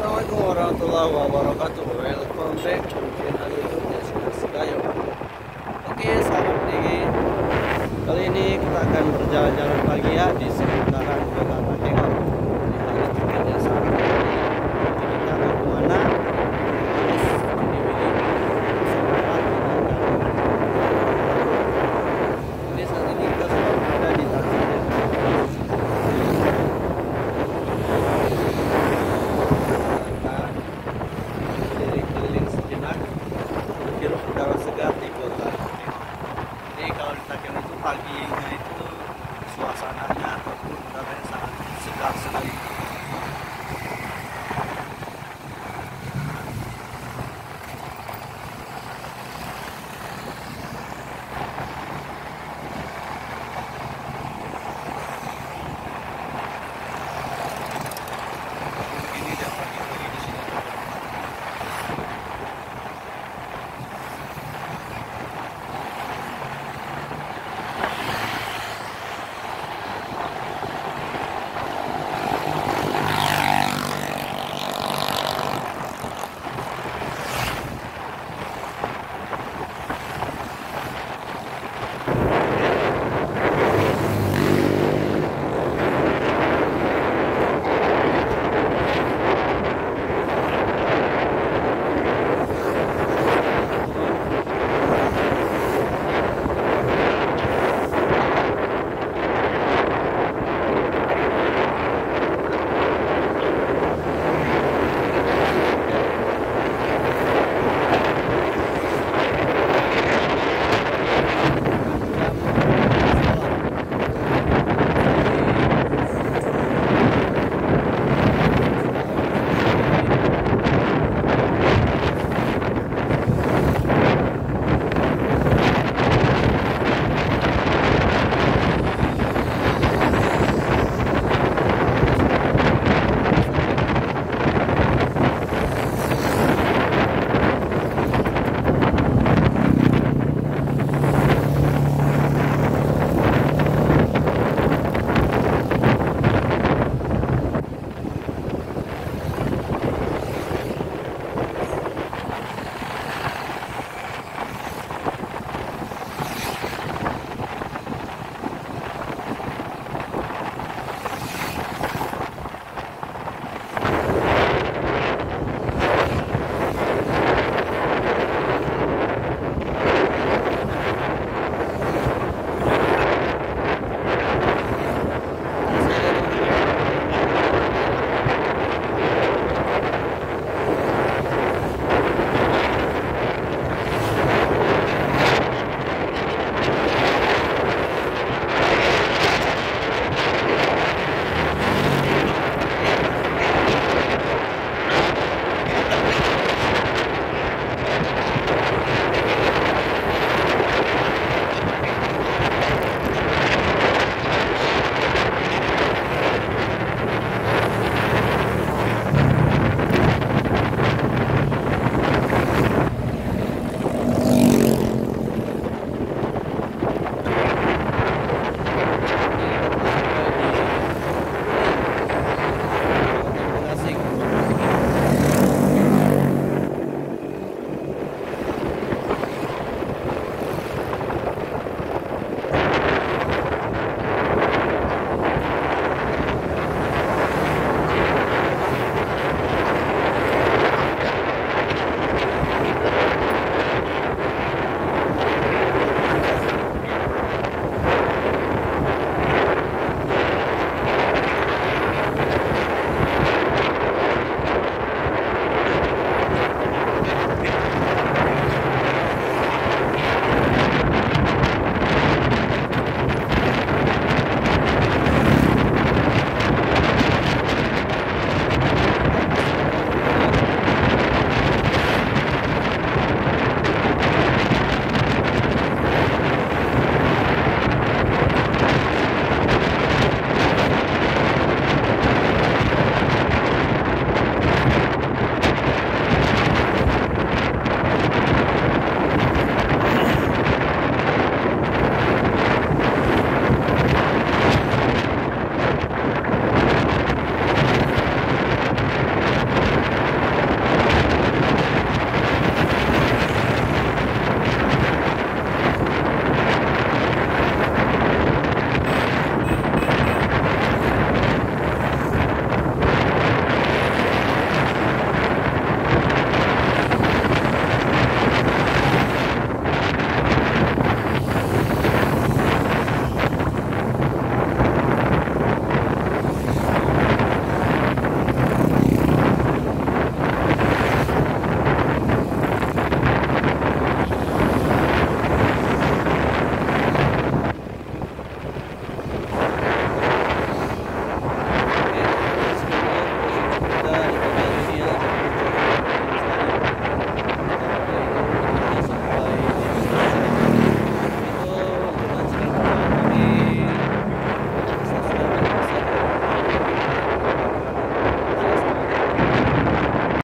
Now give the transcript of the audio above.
Assalamualaikum warahmatullahi wabarakatuh. Welcome back to channel YouTube Jessica Sedayo. Oke, sahabat Digi. Kali ini kita akan berjalan-jalan pagi ya di seputaran Kota Mandengan. Di hari tiketnya sangat tinggi. Jadi kita akan kemana? Terus pilih-pilih semangat ini saat ini kita sedang berada di Tanjung. Keliling-keliling sejenak menghirup udara segar di kota. Ini kalau di Tanjung itu paginya itu suasananya ataupun udaranya sangat segar.